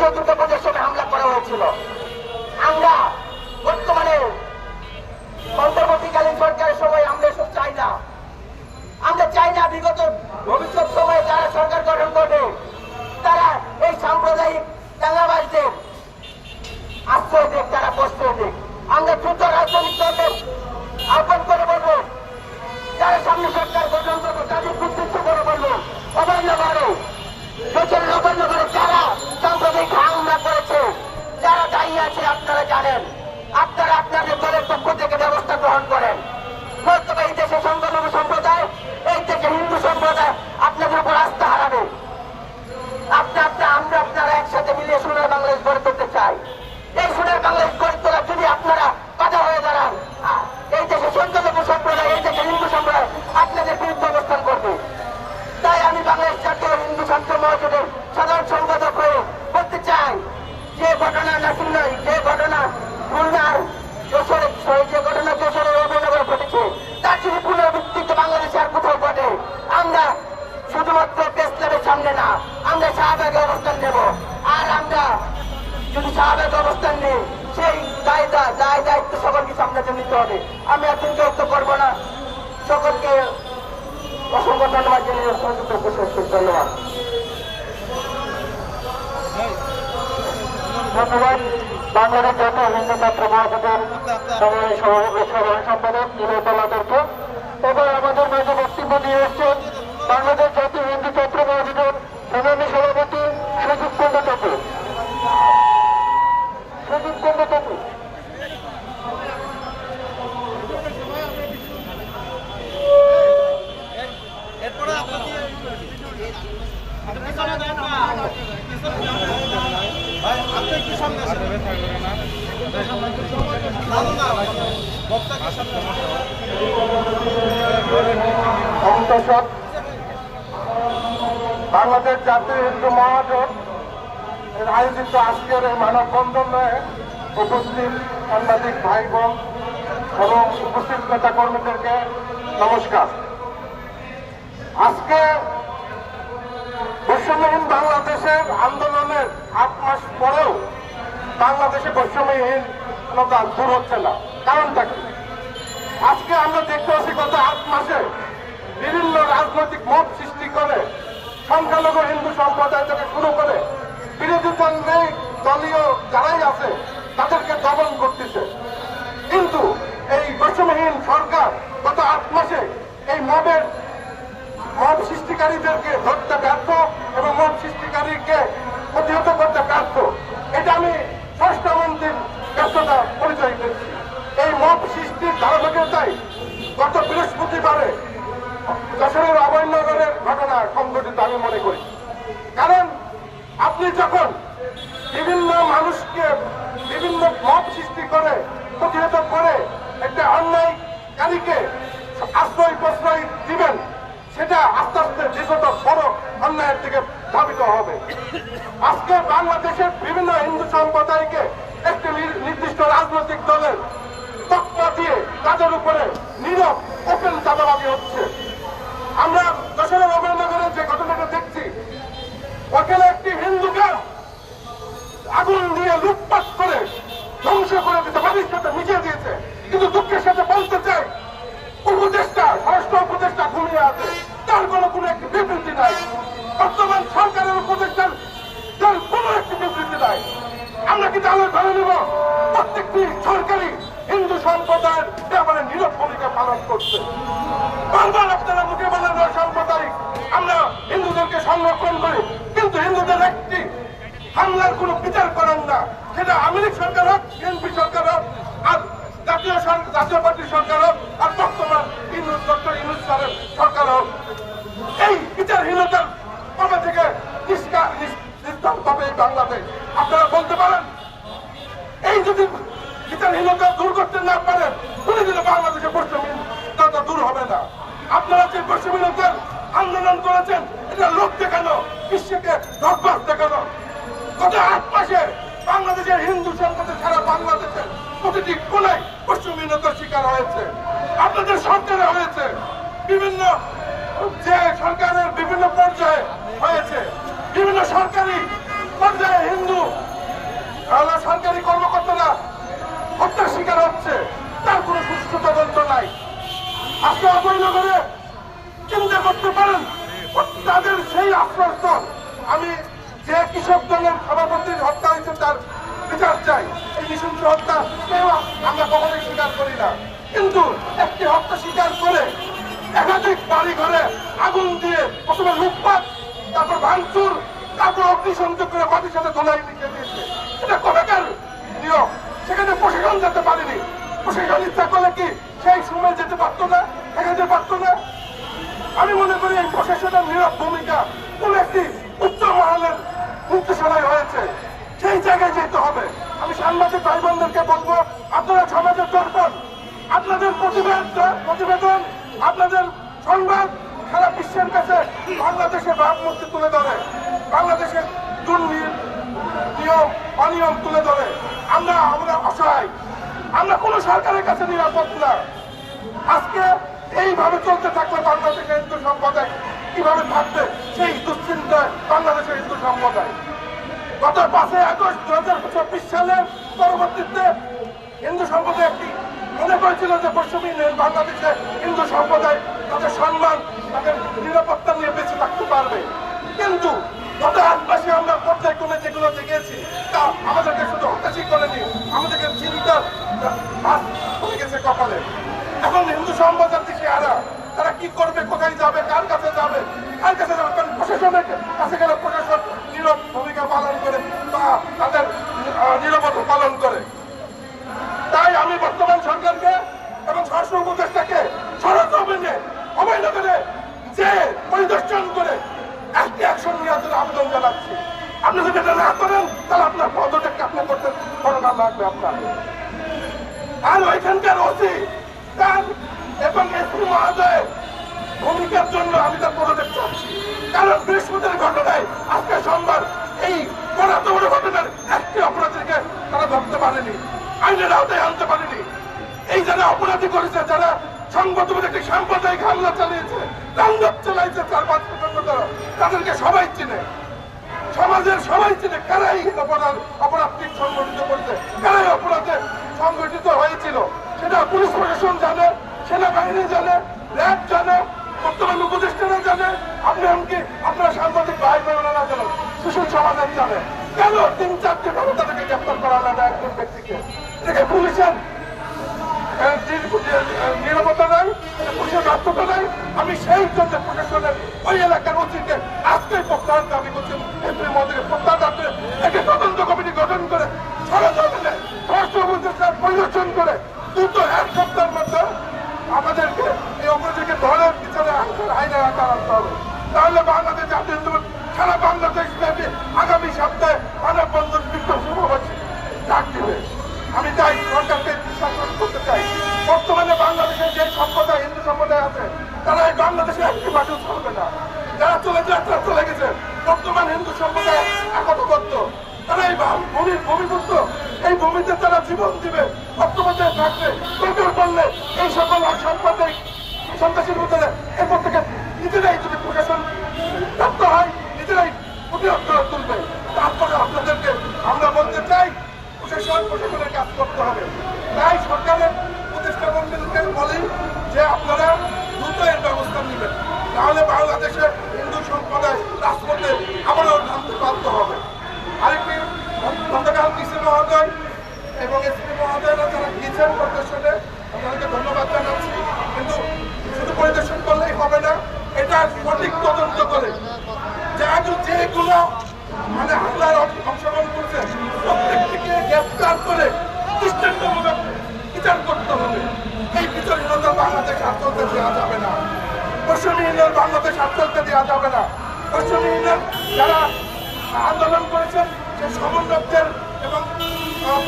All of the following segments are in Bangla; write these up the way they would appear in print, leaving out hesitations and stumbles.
জাতীয় দুর্গাপূজার সময় হামলা করা হয়েছিল। আমরা বর্তমানে অন্তর্বর্তীকালীন সরকারের সময় আমরা এসব চাই না। আমরা চাই না বিগত ভবিষ্যৎ সময়ে যারা সরকার গঠন করবে তারা এই সাম্প্রদায়িক দাঙ্গাবাজদের আশ্রয় দেখ, তারা প্রশ্রয় দেখ। আমরা দ্রুত রাজনৈতিক দলের আহ্বান করে বলবো, যারা সামনে সরকার গঠন করবে তাদের উদ্দেশ্য করে বলবো, অভয়নগরে দেশের নগরে যারা সাম্প্রদায়িক হামলা করেছে, যারা দায়ী আছে আপনারা জানেন, আপনারা আপনাদের দলের পক্ষ থেকে ব্যবস্থা গ্রহণ করেন। বর্তমানে এই দেশে সংখ্যালঘু সম্প্রদায়, এই দেশে হিন্দু সম্প্রদায় আপনাদের উপর আস্থা হারাবে। আমরা আপনারা একসাথে মিলিয়ে সোনার বাংলাদেশ গড়ে তুলতে চাই। এই সোনার বাংলাদেশ গড়ে তোলা যদি আপনারা বাধা হয়ে দাঁড়ান, এই দেশে সংখ্যালঘু সম্প্রদায়, এই দেশে হিন্দু সম্প্রদায় আপনাদের বিরুদ্ধে অবস্থান করবে। তাই আমি বাংলাদেশ জাতীয় হিন্দু ছাত্র মহাজোটের সাধারণ সম্পাদক হয়ে বলতে চাই, যে ঘটনা নাসির নয়, যে ঘটনা খুলনার যে ঘটনা যশোরের অভয়নগরে ঘটেছে, তার যদি পুনরাবৃত্তিতে বাংলাদেশে আর কোথাও ঘটে, আমরা শুধুমাত্র প্রেস ক্লাবের সামনে না, আমরা শাহবাগে অবস্থান নেব। আর আমরা যদি শাহবাগে অবস্থান নেই, সেই দায়িত্ব সকলকে সামনে নিতে হবে। আমি আর দীর্ঘায়িত্ব করবো না। সকলকে অসংখ্য ধন্যবাদ জানিয়ে ধন্যবাদ। ধন্যবাদ। বাংলাদেশ জাতীয় হিন্দু ছাত্র মহাজোটের সাধারণ সম্পাদক নীলতলাদেরকে। এবার আমাদের মাঝে বক্তব্য দিয়ে এসছেন বাংলাদেশ জাতীয় হিন্দু ছাত্র মহাজোটের সংগ্রামী সভাপতি সুজিত কুন্ডু টপু। বাংলাদেশ জাতীয় হিন্দু মহাজোট আয়োজিত আজকের এই মানববন্ধনে উপস্থিত সাংবাদিক ভাই বোন এবং উপস্থিত নেতা কর্মীদেরকে নমস্কার। আজকে বৈষম্যহীন বাংলাদেশের আন্দোলনের 8 মাস পরেও বাংলাদেশে বৈষম্যহীনতা দূর হচ্ছে না। কারণটা কি? আজকে আমরা দেখতে পাচ্ছি গত 8 মাসে বিভিন্ন রাজনৈতিক মত সৃষ্টি করে সংখ্যালঘু হিন্দু সম্প্রদায় থেকে শুরু করে বিরোধী দলীয় যারাই আছে তাদেরকে দমন করতেছে। কিন্তু এই বৈষম্যহীন সরকার গত 8 মাসে এই মব সৃষ্টিকারীদেরকে ধরতে ব্যর্থ এবং মব সৃষ্টিকারীকে প্রতিহত করতে ব্যর্থ। এটা আমি স্বরাষ্ট্রমন্ত্রীর ব্যর্থতা পরিচয় দিচ্ছি। এই মব সৃষ্টির ধারাবাহিকতায় গত বৃহস্পতিবারে যশোরের অভয়নগরের ঘটনা সংঘটিত আমি মনে করি। কারণ আপনি যখন বিভিন্ন মানুষকে বিভিন্ন মব সৃষ্টি করে প্রতিহত করে একটা অন্যায়কারীকে আশ্রয় প্রশ্রয় দিবেন, সেটা আস্তে আস্তে দীর্ঘত বড় অন্যায়ের দিকে ধাবিত হবে। আজকে বাংলাদেশের বিভিন্ন হিন্দু সম্প্রদায়কে একটি নির্দিষ্ট রাজনৈতিক দলের তকমা দিয়ে তাদের উপরে নীরব ওপেন চাঁদাবাজি হচ্ছে। আমরা যশোরের অভয়নগরে যে ঘটনাটা দেখছি, ওখানে একটি হিন্দুকে আগুন দিয়ে লুটপাট করে ধ্বংস করে দিতে বাড়ির সাথে মিশিয়ে দিয়েছে। কিন্তু দুঃখের সাথে বলতে চাই, উপদেষ্টা স্বরাষ্ট্র উপদেষ্টা ঘুমিয়ে আছে, তার কোনো একটি বিবৃতি নাই। বর্তমান সরকারের উপদেষ্টার কোন একটি বিবৃতি নাই। আমরা কি তাহলে ধরে নেব প্রত্যেকটি সরকারি হিন্দু সম্প্রদায়ের ব্যাপারে নীরব ভূমিকা পালন করছে? বারবার আপনারা মুখে বলেন সাম্প্রদায়িক, আমরা হিন্দুদেরকে সংরক্ষণ করি, কিন্তু হিন্দুদের একটি হামলার কোন বিচার করেন না। সেটা আওয়ামী লীগ সরকার হোক, বিএনপি সরকার হোক, আর জাতীয় পার্টির সরকার হোক, আর বর্তমান ডক্টর ইউনূস স্যারের সরকার হোক। এই বিচারহীনতার কবে থেকে নিষ্কাম পাবে বাংলাদেশ? আপনারা বলতে পারেন? এই যদি বিচারহীনতা দূর করতে না পারেন, কোনদিনও বাংলাদেশে বৈষম্যহীনতা দূর হবে না। আপনারা যে বৈষম্যহীনতার আন্দোলন করেছেন, এটা লোক দেখানো, বিশ্বকে রকবাস দেখানো। গত 8 মাসে বাংলাদেশের হিন্দু সম্প্রদায় সারা বাংলাদেশের প্রতিটি কোনায় বৈষম্যহীনতার শিকার হয়েছে। আপনাদের সরকারে হয়েছে, বিভিন্ন যে সরকারের বিভিন্ন পর্যায়ে হয়েছে, বিভিন্ন সরকারি পর্যায়ে হিন্দু সরকারি কর্মকর্তারা হত্যার শিকার হচ্ছে, তার কোনো সুষ্ঠু তদন্ত নাই। আজকে অভয়নগরে চিন্তা করতে পারেন তাদের সেই আশ্রয়স্থল। আমি যে কৃষক দলের সভাপতির হত্যা হয়েছে তার বিচার চাই। এই নৃশংস হত্যা কেউ আমরা কখনোই স্বীকার করি না, কিন্তু একটি হত্যা স্বীকার করে একাধিক বাড়ি ঘরে আগুন দিয়ে প্রথমে লুটপাট, তারপর ভাঙচুর, তারপর অগ্নিসংযোগ করে মাটির সাথে ধোলাই লিখে দিয়েছে। এটা কবেকার নিয়ম? সেখানে প্রশাসন যেতে পারেনি। প্রশাসন ইচ্ছা করলে কি সেই সময় যেতে পারতো না, ঠেকাতে পারতো না? আমি মনে করি এই প্রশাসনের নীরব ভূমিকা কোন একটি উচ্চ মহলের নির্দেশনায় হয়েছে, সেই জায়গায় যেতে হবে। আমি সাংবাদিক ভাই বোনদেরকে বলবো, আপনারা সমাজের দর্পণ, আপনাদের প্রতিবেদন, আপনাদের সংবাদ সারা বিশ্বের কাছে বাংলাদেশের ভাবমূর্তি তুলে ধরে, বাংলাদেশের নিয়ম অনিয়ম তুলে ধরে। আমরা অসহায়, আমরা কোন সরকারের কাছে নিরাপদ না। আজকে এইভাবে চলতে থাকলে বাংলাদেশের হিন্দু সম্প্রদায় কিভাবে থাকবে, সেই দুশ্চিন্তায় বাংলাদেশের হিন্দু সম্প্রদায়। গত 5 আগস্ট 2024 সালের পরবর্তীতে হিন্দু সম্প্রদায় একটি মনে করেছিল যে পশ্চিমবঙ্গের বাংলাদেশে হিন্দু সম্প্রদায় তাদের সম্মান, তাদের নিরাপত্তা নিয়ে বেঁচে থাকতে পারবে। কিন্তু গত 8 মাসে আমরা পর্যায়ক্রমে যেগুলো দেখেছি তা আমাদেরকে শুধু হতাশই করেনি, আমাদেরকে চিন্তার ভাত হয়ে গেছে কপালে। এখন হিন্দু সম্প্রদায়ের দিকে তারা কি করবে, কোথায় যাবে, কার কাছে যাবে, কার কাছে যাবে? কারণ প্রশাসনের কাছে গেলে প্রশাসন নীরব ভূমিকা পালন করে বা তাদের নীরবতা পালন করে। তাই আমি বর্তমান সরকারকে এবং স্বরাষ্ট্র উপদেষ্টাকে সরজমিনে অভয়নগরে যে পরিদর্শন করে একটি অ্যাকশন নেওয়ার জন্য আবেদন জানাচ্ছি। আপনি যদি এটা না করেন তাহলে আপনার পদত্যাগ আপনি করতে করোনা লাগবে আপনার। আর ওইখানকার ওসি তার এবং এসপি মহোদয়ের ভূমিকার জন্য আমি তার পদত্যাগ চাচ্ছি। কারণ বৃহস্পতির ঘটনায় আজকে সোমবার এই বড় ঘটনার একটি অপরাধীকে তারা ধরতে পারেনি, আইনের আওতায় আনতে পারেনি। এই যারা অপরাধী করেছে, যারা সংগঠনের একটি সাম্প্রদায়িক হামলা চালিয়েছে, তাণ্ডব চালাইছে 4-5 তাদেরকে সবাই চিনে, সমাজের সবাই চিনে কারাই অপরাধটি সংগঠিত করেছে, কারাই অপরাধে সংগঠিত হয়েছিল। সেটা পুলিশ প্রশাসন জানে, সেনাবাহিনী জানে, র্যাব জানে, বর্তমান উপদেষ্টারা জানে, আপনি এমনকি আপনার সাংবাদিক ভাই বোনেরা জানেন, সুশীল সমাজের জানে। কেন 3-4টি ভাবে তাদেরকে গ্রেপ্তার করা হলো না একজন ব্যক্তিকে? এটাকে পুলিশের নিরাপত্তা নাই, পুলিশের ব্যর্থতা নাই। আমি সেই জন্য প্রশাসনের ওই এলাকার ওসিকে আজকেই প্রত্যাহার দাবি করছি। এপ্রিল মধ্যে প্রত্যাহার করে একটি তদন্ত কমিটি গঠন করে সরজমিনে স্বরাষ্ট্র উপদেষ্টার পরিদর্শন করে দ্রুত 1 সপ্তাহের মধ্যে আমাদেরকে এই অপরাধীকে ধরে বিচারে আইনে আনতে হবে। তাহলে বাংলাদেশ জাতীয় সারা বাংলাদেশ ব্যাপী আগামী সপ্তাহে মানববন্ধন বিক্ষোভ সমাবেশ ডাক দিবে। আমি চাই সরকারকে বিশ্বাস করতে চাই, বর্তমানে বাংলাদেশের যে সম্প্রদায় হিন্দু সম্প্রদায় আছে তারা এই বাংলাদেশে একটি বাসও চলবে না। যারা চলে যাত্রা চলে গেছে, বর্তমান হিন্দু সম্প্রদায় একতবদ্ধ, তারা এই ভূমিপুত্র, এই ভূমিতে তারা জীবন দিবে, বর্তমানে থাকবে। দরকার পড়লে এই সকল সাম্প্রদায়িক সন্ত্রাসীর ভিতরে এরপর থেকে নিজেরাই যদি প্রশাসন প্রাপ্ত হয়, নিজেরাই প্রতিরোধ করে তুলবে। তারপরে আপনাদেরকে আমরা বলতে চাই প্রশাসনের কাজ করতে হবে। তাই সরকারের উপদেষ্টা মন্ডলীকে বলি যে আপনারা দ্রুত এর ব্যবস্থা নেবেন, তাহলে বাংলাদেশের হিন্দু সম্প্রদায় রাজপথে আবারও নামতে বাধ্য হবে। আরেকটি গতকাল ডিসি মহোদয় এবং এসপি মহোদয়রা যারা গিয়েছেন পরিদর্শনে, আপনাদেরকে ধন্যবাদ জানাচ্ছি। কিন্তু শুধু পরিদর্শন করলেই হবে না, এটা সঠিক তদন্ত করে যেগুলো মানে হামলার অংশগ্রহণ করছে প্রত্যেকটিকে গ্রেফতার করে দৃষ্টান্তমূলক বিচার করতে হবে। এই বিচারহীনতা বাংলাদেশ আর চলতে দেওয়া যাবে না, পশ্চিমবঙ্গের বাংলাদেশ আর চলতে দেওয়া যাবে না। পশ্চিমবঙ্গের যারা আন্দোলন করেছেন সেই সমন্বয়কদের এবং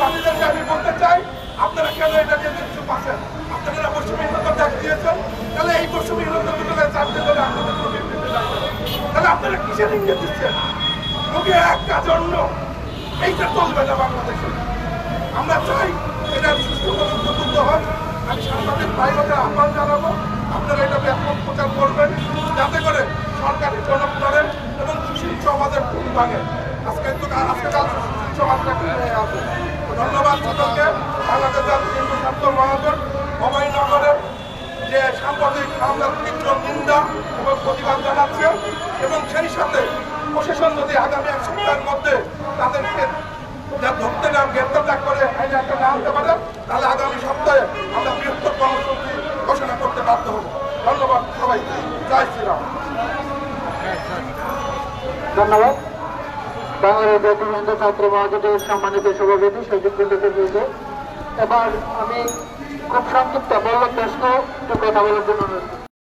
পার্টিদেরকে আমি বলতে চাই, আপনারা কেন এটা নিয়ে চুপ আছেন? আপনারা পশ্চিমবঙ্গের ডাক দিয়েছেন, তাহলে এই পশ্চিমবঙ্গের দুটোকে চাপতে গেলে আপনাদের তাহলে আপনারা কিসের ইঙ্গিত দিচ্ছেন? মুখে একটা জন্য এইটা চলবে না বাংলাদেশে। আমরা চাই এটা সুস্থ তদন্ত করতে হয়। আমি সাংবাদিক ভাইদের আহ্বান জানাবো, আপনারা এটা ব্যাপক প্রচার করবেন যাতে করে সরকারি জনক করেন এবং সুশীল সমাজের ভূমি ভাঙে। আজকাল সমাজ আছে। ধন্যবাদ সকলকে। বাংলাদেশ জাতীয় হিন্দু ছাত্র মহাজোট অভয়নগরের যে সাম্প্রতিক হামলার তীব্র নিন্দা এবং প্রতিবাদ জানাচ্ছে এবং সেই সাথে প্রশাসন যদি আগামী এক সপ্তাহের মধ্যে তাদেরকে ধরতে না গ্রেপ্তার করে আইনে একটা না আনতে পারে তাহলে আগামী সপ্তাহে আমরা বৃহত্তর কর্মসূচি ঘোষণা করতে বাধ্য হব। ধন্যবাদ সবাইকে। জয় শ্রীরাম। ধন্যবাদ। বাংলাদেশ জাতীয় হিন্দু ছাত্র মহাজোটের সম্মানিত সভাপতি সুযোগ বৃন্দকে। এবার আমি খুব সংক্ষিপ্ত বলল প্রশ্ন কথা বলার জন্য অনুরোধ